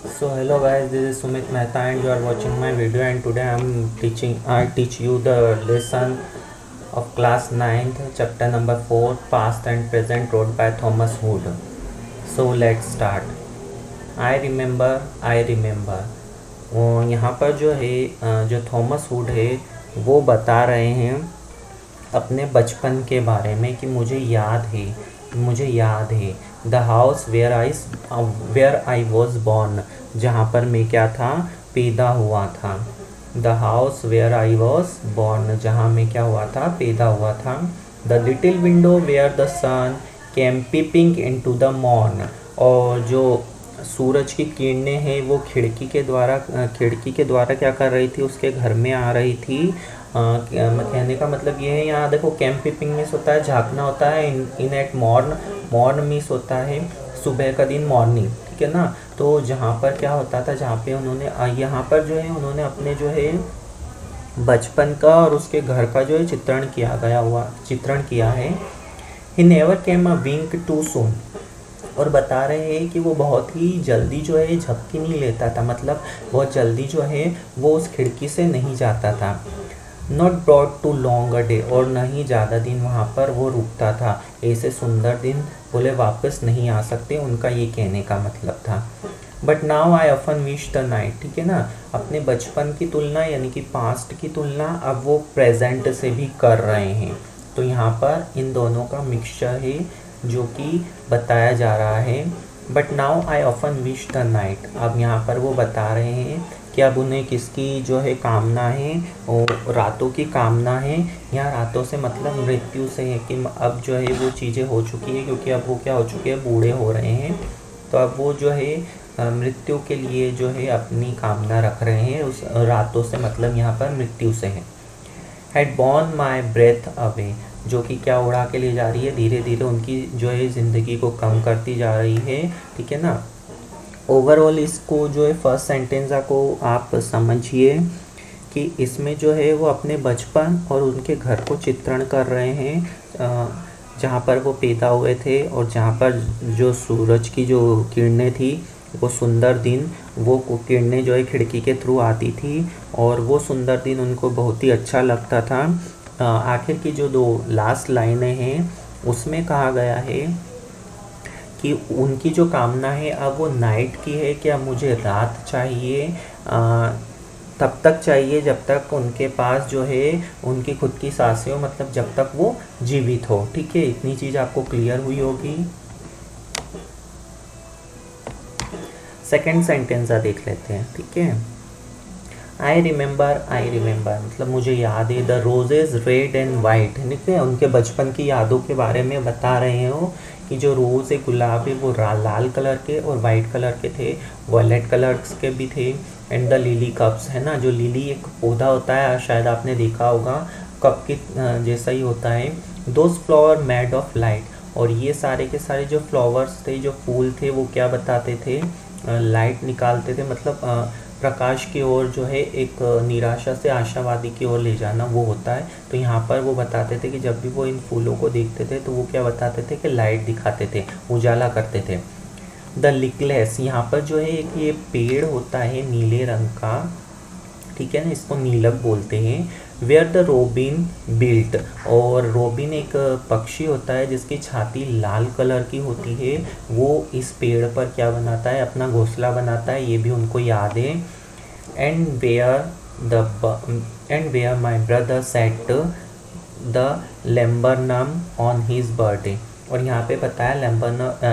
So hello guys, this is Sumit Mehta and you are watching my video, and today I teach you the lesson of class 9th chapter number 4 past and present wrote by Thomas Hood. So let's start. I remember यहाँ पर जो है जो Thomas hood है वो बता रहे हैं अपने बचपन के बारे में कि मुझे याद है the house where I was born, जहाँ पर मैं क्या था, पैदा हुआ था। The house where I was born, जहाँ मैं क्या हुआ था, पैदा हुआ था। The little window where the sun came peeping in to the morn, और जो सूरज की किरणें हैं वो खिड़की के द्वारा क्या कर रही थी, उसके घर में आ रही थी। कहने का मतलब ये है, यहाँ देखो कैंप पीपिंग मिस होता है झांकना होता है, इन एट मॉर्न मिस होता है सुबह का दिन, मॉर्निंग, ठीक है ना। तो जहाँ पर क्या होता था, जहाँ पे उन्होंने यहाँ पर जो है उन्होंने अपने जो है बचपन का और उसके घर का जो है चित्रण किया है। He never came a Wink too soon, और बता रहे हैं कि वो बहुत ही जल्दी जो है झपकी नहीं लेता था, मतलब बहुत जल्दी जो है वो उस खिड़की से नहीं जाता था। Not brought too long a day, और न ही ज़्यादा दिन वहाँ पर वो रुकता था। ऐसे सुंदर दिन बोले वापस नहीं आ सकते, उनका ये कहने का मतलब था। But now I often wish the night, ठीक है ना। अपने बचपन की तुलना यानी कि पास्ट की तुलना अब वो प्रेजेंट से भी कर रहे हैं। तो यहाँ पर इन दोनों का मिक्सचर है जो कि बताया जा रहा है। But now I often wish the night, अब यहाँ पर वो बता रहे हैं कि अब उन्हें किसकी जो है कामना है, और रातों की कामना है। यहाँ रातों से मतलब मृत्यु से है कि अब जो है वो चीज़ें हो चुकी है, क्योंकि अब वो क्या हो चुके हैं, बूढ़े हो रहे हैं। तो अब वो जो है मृत्यु के लिए जो है अपनी कामना रख रहे हैं। उस रातों से मतलब यहाँ पर मृत्यु से है। Had borne my breath away, जो कि क्या उड़ा के ले जा रही है, धीरे धीरे उनकी जो है ज़िंदगी को कम करती जा रही है, ठीक है ना। ओवरऑल इसको जो है फर्स्ट सेंटेंस को आप समझिए कि इसमें जो है वो अपने बचपन और उनके घर को चित्रण कर रहे हैं, जहाँ पर वो पैदा हुए थे और जहाँ पर जो सूरज की जो किरणें थी, वो सुंदर दिन, वो किरणें जो है खिड़की के थ्रू आती थी और वो सुंदर दिन उनको बहुत ही अच्छा लगता था। आखिर की जो दो लास्ट लाइनें हैं उसमें कहा गया है कि उनकी जो कामना है अब वो नाइट की है कि अब मुझे रात चाहिए, तब तक चाहिए जब तक उनके पास जो है उनकी खुद की सांसें हो, मतलब जब तक वो जीवित हो, ठीक है। इतनी चीज़ आपको क्लियर हुई होगी। सेकेंड सेंटेंस देख लेते हैं, ठीक है। आई रिमेंबर मतलब मुझे याद है। The roses red and white, ठीक है, उनके बचपन की यादों के बारे में बता रहे हो कि जो रोज़ है, गुलाब है, वो लाल कलर के और वाइट कलर के थे, वॉयलेट कलर्स के भी थे। एंड द लिली कप्स, है ना, जो लिली एक पौधा होता है, शायद आपने देखा होगा, कप के जैसा ही होता है। Those flower made of light, और ये सारे के सारे जो फ्लावर्स थे, जो फूल थे, वो क्या बताते थे, लाइट निकालते थे, मतलब प्रकाश की ओर जो है एक निराशा से आशावादी की ओर ले जाना वो होता है। तो यहाँ पर वो बताते थे कि जब भी वो इन फूलों को देखते थे तो वो क्या बताते थे कि लाइट दिखाते थे, उजाला करते थे। द लिकलेस, यहाँ पर जो है एक ये पेड़ होता है नीले रंग का, ठीक है ना, इसको नीलक बोलते हैं। वेयर द रोबिन बिल्ट, और रोबिन एक पक्षी होता है जिसकी छाती लाल कलर की होती है, वो इस पेड़ पर क्या बनाता है, अपना घोंसला बनाता है, ये भी उनको याद है। And where my brother set the laburnum on his birthday, और यहाँ पे बताया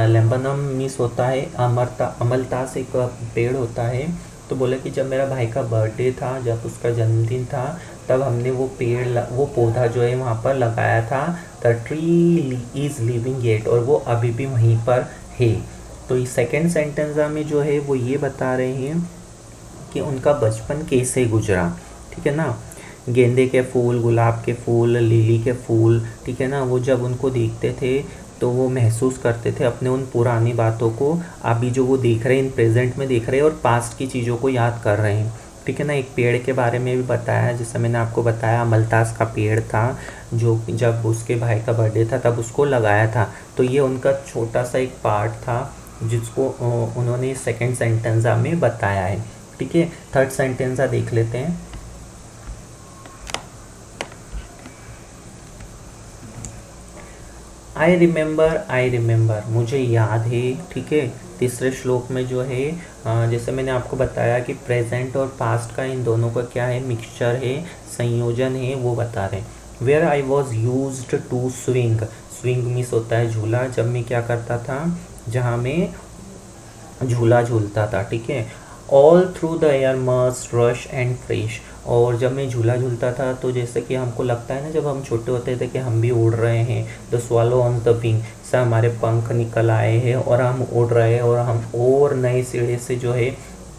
लेम्बरनम मीन्स होता है अमलतास, एक पेड़ होता है। तो बोले कि जब मेरा भाई का बर्थडे था, जब उसका जन्मदिन था, तब हमने वो पौधा जो है वहाँ पर लगाया था। The tree is living yet, और वो अभी भी वहीं पर है। तो इस सेकेंड सेंटेंस में जो है वो ये बता रहे हैं कि उनका बचपन कैसे गुजरा, ठीक है ना। गेंदे के फूल, गुलाब के फूल, लिली के फूल, ठीक है ना, वो जब उनको देखते थे तो वो महसूस करते थे अपने उन पुरानी बातों को, अभी जो वो देख रहे हैं, इन प्रेजेंट में देख रहे हैं और पास्ट की चीज़ों को याद कर रहे हैं, ठीक है ना। एक पेड़ के बारे में भी बताया, जैसे मैंने आपको बताया अमलतास का पेड़ था, जो जब उसके भाई का बर्थडे था तब उसको लगाया था। तो ये उनका छोटा सा एक पार्ट था जिसको उन्होंने सेकंड सेंटेंसा में बताया है। ठीक है, थर्ड सेंटेंसा देख लेते हैं। आई रिमेंबर, मुझे याद है। ठीक है, तीसरे श्लोक में जो है जैसे मैंने आपको बताया कि प्रेजेंट और पास्ट का इन दोनों का क्या है, मिक्सचर है, संयोजन है, वो बता रहे हैं। Where I was used to swing, swing means होता है झूला, जब मैं क्या करता था, जहाँ मैं झूला झूलता था। ठीक है, all through the air must rush and fresh, और जब मैं झूला झूलता था तो जैसे कि हमको लगता है ना, जब हम छोटे होते थे कि हम भी उड़ रहे हैं, the swallow on the wing, से हमारे पंख निकल आए हैं और हम उड़ रहे हैं और हम और नए सिरे से जो है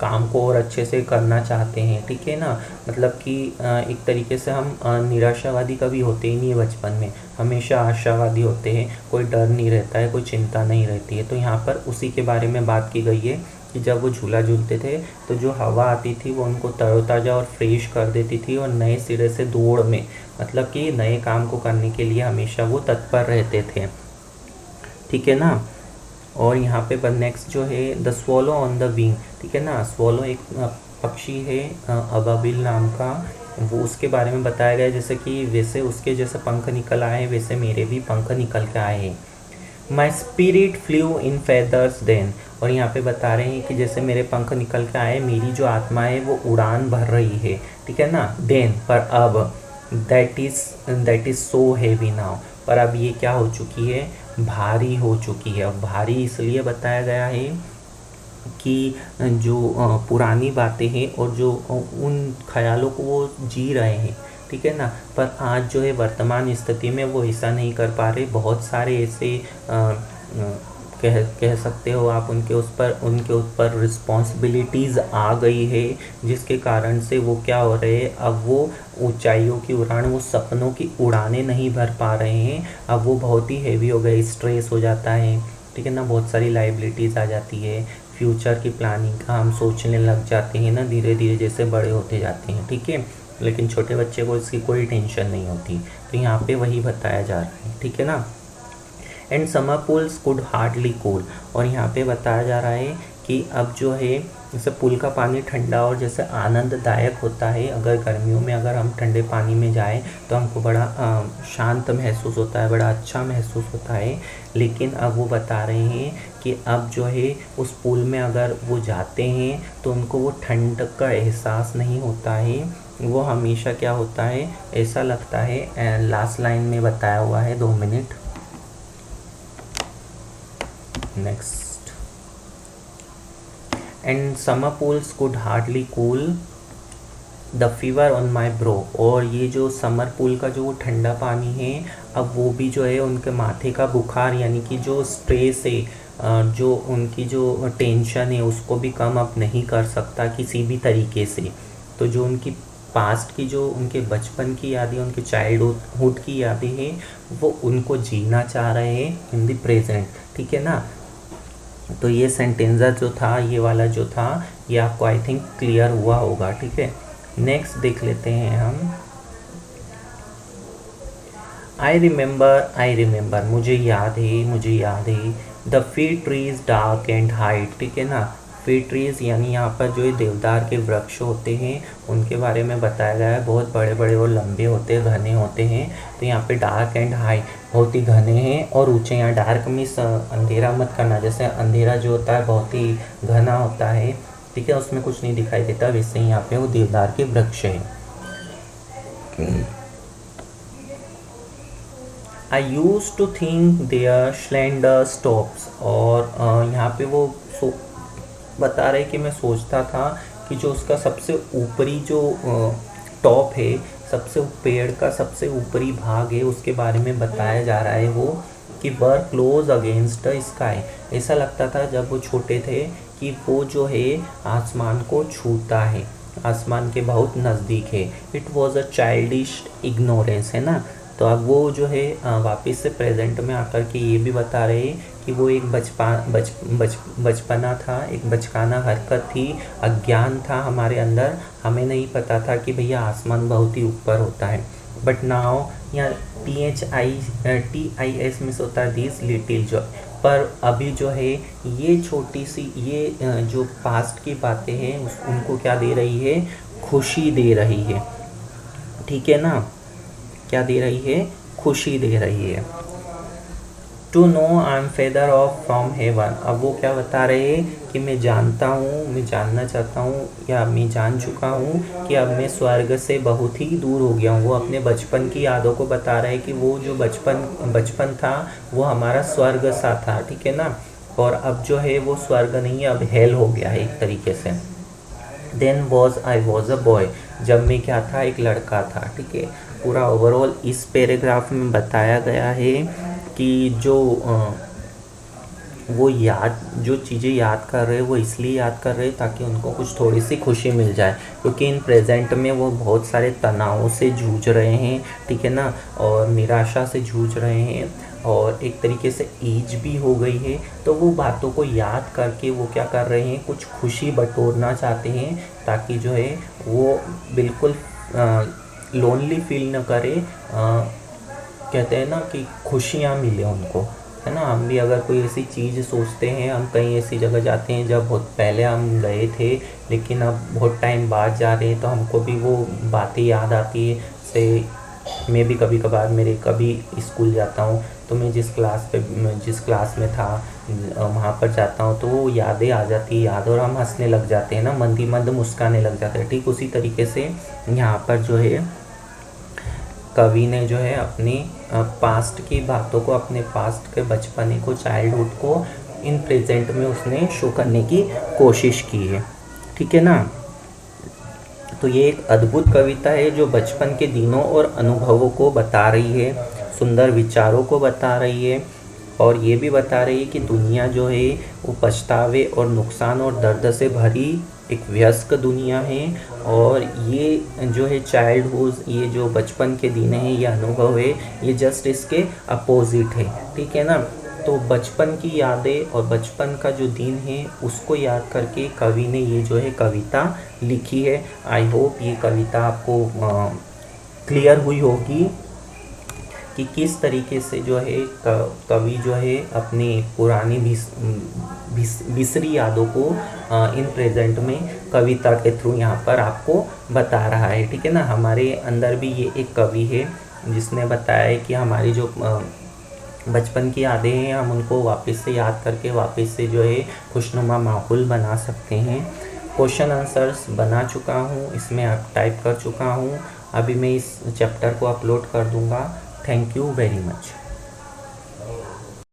काम को और अच्छे से करना चाहते हैं। ठीक है ना, मतलब कि एक तरीके से हम निराशावादी कभी होते ही नहीं है बचपन में, हमेशा आशावादी होते हैं, कोई डर नहीं रहता है, कोई चिंता नहीं रहती है। तो यहाँ पर उसी के बारे में बात की गई है कि जब वो झूला झूलते थे तो जो हवा आती थी वो उनको तरोताज़ा और फ्रेश कर देती थी, और नए सिरे से दौड़ में, मतलब कि नए काम को करने के लिए हमेशा वो तत्पर रहते थे। ठीक है ना, और यहाँ पे नेक्स्ट जो है the swallow on the wing. ठीक है ना, स्वॉलो एक पक्षी है अबाबिल नाम का, वो उसके बारे में बताया गया है, जैसे कि वैसे उसके जैसे पंख निकल आए हैं वैसे मेरे भी पंख निकल के आए हैं। My spirit flew in feathers then, और यहाँ पे बता रहे हैं कि जैसे मेरे पंख निकल के आए, मेरी जो आत्मा है वो उड़ान भर रही है। ठीक है ना, देन, पर अब, that is so heavy now, पर अब ये क्या हो चुकी है, भारी हो चुकी है। अब भारी इसलिए बताया गया है कि जो पुरानी बातें हैं और जो उन ख्यालों को वो जी रहे हैं, ठीक है ना, पर आज जो है वर्तमान स्थिति में वो ऐसा नहीं कर पा रहे। बहुत सारे ऐसे कह सकते हो आप, उनके ऊपर रिस्पॉन्सिबिलिटीज़ आ गई है, जिसके कारण से वो क्या हो रहे हैं, अब वो ऊंचाइयों की उड़ान, वो सपनों की उड़ानें नहीं भर पा रहे हैं, अब वो बहुत ही हैवी हो गए, स्ट्रेस हो जाता है। ठीक है ना, बहुत सारी लाइबिलिटीज़ आ जाती है, फ्यूचर की प्लानिंग का हम सोचने लग जाते हैं ना, धीरे धीरे जैसे बड़े होते जाते हैं। ठीक है, लेकिन छोटे बच्चे को इसकी कोई टेंशन नहीं होती। तो यहाँ पे वही बताया जा रहा है। ठीक है ना, and summer pools could hardly cool, और यहाँ पे बताया जा रहा है कि अब जो है जैसे पुल का पानी ठंडा और जैसे आनंददायक होता है, अगर गर्मियों में अगर हम ठंडे पानी में जाएं तो हमको बड़ा शांत महसूस होता है, बड़ा अच्छा महसूस होता है। लेकिन अब वो बता रहे हैं कि अब जो है उस पुल में अगर वो जाते हैं तो उनको वो ठंड का एहसास नहीं होता है, वो हमेशा क्या होता है, ऐसा लगता है, लास्ट लाइन में बताया हुआ है, 2 minute next, and summer pools could hardly cool the fever on my bro, और ये जो समर पूल का जो ठंडा पानी है, अब वो भी जो है उनके माथे का बुखार, यानी कि जो स्ट्रेस है, जो उनकी जो टेंशन है उसको भी कम अब नहीं कर सकता किसी भी तरीके से। तो जो उनकी पास्ट की, जो उनके बचपन की यादें, उनके चाइल्डहुड की यादें हैं, वो उनको जीना चाह रहे हैं इन द प्रेजेंट। ठीक है ना, तो ये सेंटेंजा जो था, ये वाला जो था, ये आपको आई थिंक क्लियर हुआ होगा। ठीक है, नेक्स्ट देख लेते हैं हम। आई रिमेंबर, मुझे याद है, the fee trees dark and height. ठीक है ना, फी ट्रीज यानी यहाँ पर जो है देवदार के वृक्ष होते हैं, उनके बारे में बताया गया है, बहुत बड़े बड़े और लंबे होते हैं, घने होते हैं। तो यहाँ पे डार्क एंड हाई, बहुत ही घने हैं और ऊंचे। यहाँ डार्क मीन्स अंधेरा मत करना, जैसे अंधेरा जो होता है बहुत ही घना होता है, ठीक है, उसमें कुछ नहीं दिखाई देता, वैसे ही यहाँ पे वो देवदार के वृक्ष है। I use to think their slender stops, और यहाँ पे वो बता रहे कि मैं सोचता था कि जो उसका सबसे ऊपरी जो टॉप है, सबसे पेड़ का सबसे ऊपरी भाग है, उसके बारे में बताया जा रहा है वो कि वर क्लोज अगेंस्ट द स्काई। ऐसा लगता था जब वो छोटे थे कि वो जो है आसमान को छूता है, आसमान के बहुत नज़दीक है। It was a childish ignorance, है ना। तो अब वो जो है वापस से प्रेजेंट में आकर के ये भी बता रहे हैं कि वो एक बचपना था, एक बचकाना हरकत थी, अज्ञान था हमारे अंदर, हमें नहीं पता था कि भैया आसमान बहुत ही ऊपर होता है। बट नाउ यहाँ THIS मिस होता है दिस लिटिल जॉय, पर अभी जो है ये छोटी सी ये जो पास्ट की बातें हैं उनको क्या दे रही है, खुशी दे रही है, ठीक है ना, क्या दे रही है, खुशी दे रही है। To know I am farther off from heaven, अब वो क्या बता रहे हैं कि मैं जानता हूँ, मैं जानना चाहता हूँ या मैं जान चुका हूँ कि अब मैं स्वर्ग से बहुत ही दूर हो गया हूँ। वो अपने बचपन की यादों को बता रहे हैं कि वो जो बचपन था वो हमारा स्वर्ग सा था, ठीक है ना, और अब जो है वो स्वर्ग नहीं है, अब हेल हो गया है एक तरीके से। Then I was a boy, जब मैं क्या था, एक लड़का था, ठीक है। पूरा ओवरऑल इस पैराग्राफ में बताया गया है कि वो जो चीज़ें याद कर रहे हैं वो इसलिए याद कर रहे हैं ताकि उनको कुछ थोड़ी सी खुशी मिल जाए, क्योंकि इन प्रेजेंट में वो बहुत सारे तनावों से जूझ रहे हैं, ठीक है ना, और निराशा से जूझ रहे हैं, और एक तरीके से एज भी हो गई है। तो वो बातों को याद करके वो क्या कर रहे हैं, कुछ खुशी बटोरना चाहते हैं ताकि जो है वो बिल्कुल लोनली फील न करे। कहते हैं ना कि खुशियाँ मिले उनको, है ना। हम भी अगर कोई ऐसी चीज़ सोचते हैं, हम कहीं ऐसी जगह जाते हैं जब बहुत पहले हम गए थे लेकिन अब बहुत टाइम बाद जा रहे हैं, तो हमको भी वो बातें याद आती है। से मैं भी कभी कभार मेरे कभी स्कूल जाता हूँ तो मैं जिस क्लास में था वहाँ पर जाता हूँ तो वो यादें आ जाती है याद, और हम हंसने लग जाते हैं ना, मंद ही मंद मुस्काने लग जाते हैं। ठीक उसी तरीके से यहाँ पर जो है कवि ने जो है अपनी पास्ट की बातों को, अपने पास्ट के बचपने को, चाइल्डहुड को इन प्रेजेंट में उसने शो करने की कोशिश की है, ठीक है ना। तो ये एक अद्भुत कविता है जो बचपन के दिनों और अनुभवों को बता रही है, सुंदर विचारों को बता रही है, और ये भी बता रही है कि दुनिया जो है वो पछतावे और नुकसान और दर्द से भरी एक वयस्क दुनिया है, और ये जो है चाइल्डहुड, ये जो बचपन के दिन है, ये अनुभव है, ये जस्ट इसके अपोजिट है, ठीक है ना। तो बचपन की यादें और बचपन का जो दिन है उसको याद करके कवि ने ये जो है कविता लिखी है। आई होप ये कविता आपको क्लियर हुई होगी कि किस तरीके से जो है कवि जो है अपनी पुरानी बिसरी यादों को इन प्रेजेंट में कविता के थ्रू यहाँ पर आपको बता रहा है, ठीक है ना। हमारे अंदर भी ये एक कवि है जिसने बताया है कि हमारी जो बचपन की यादें हैं हम उनको वापस से याद करके वापस से जो है खुशनुमा माहौल बना सकते हैं। क्वेश्चन आंसर्स बना चुका हूँ, इसमें आप टाइप कर चुका हूँ, अभी मैं इस चैप्टर को अपलोड कर दूँगा। Thank you very much.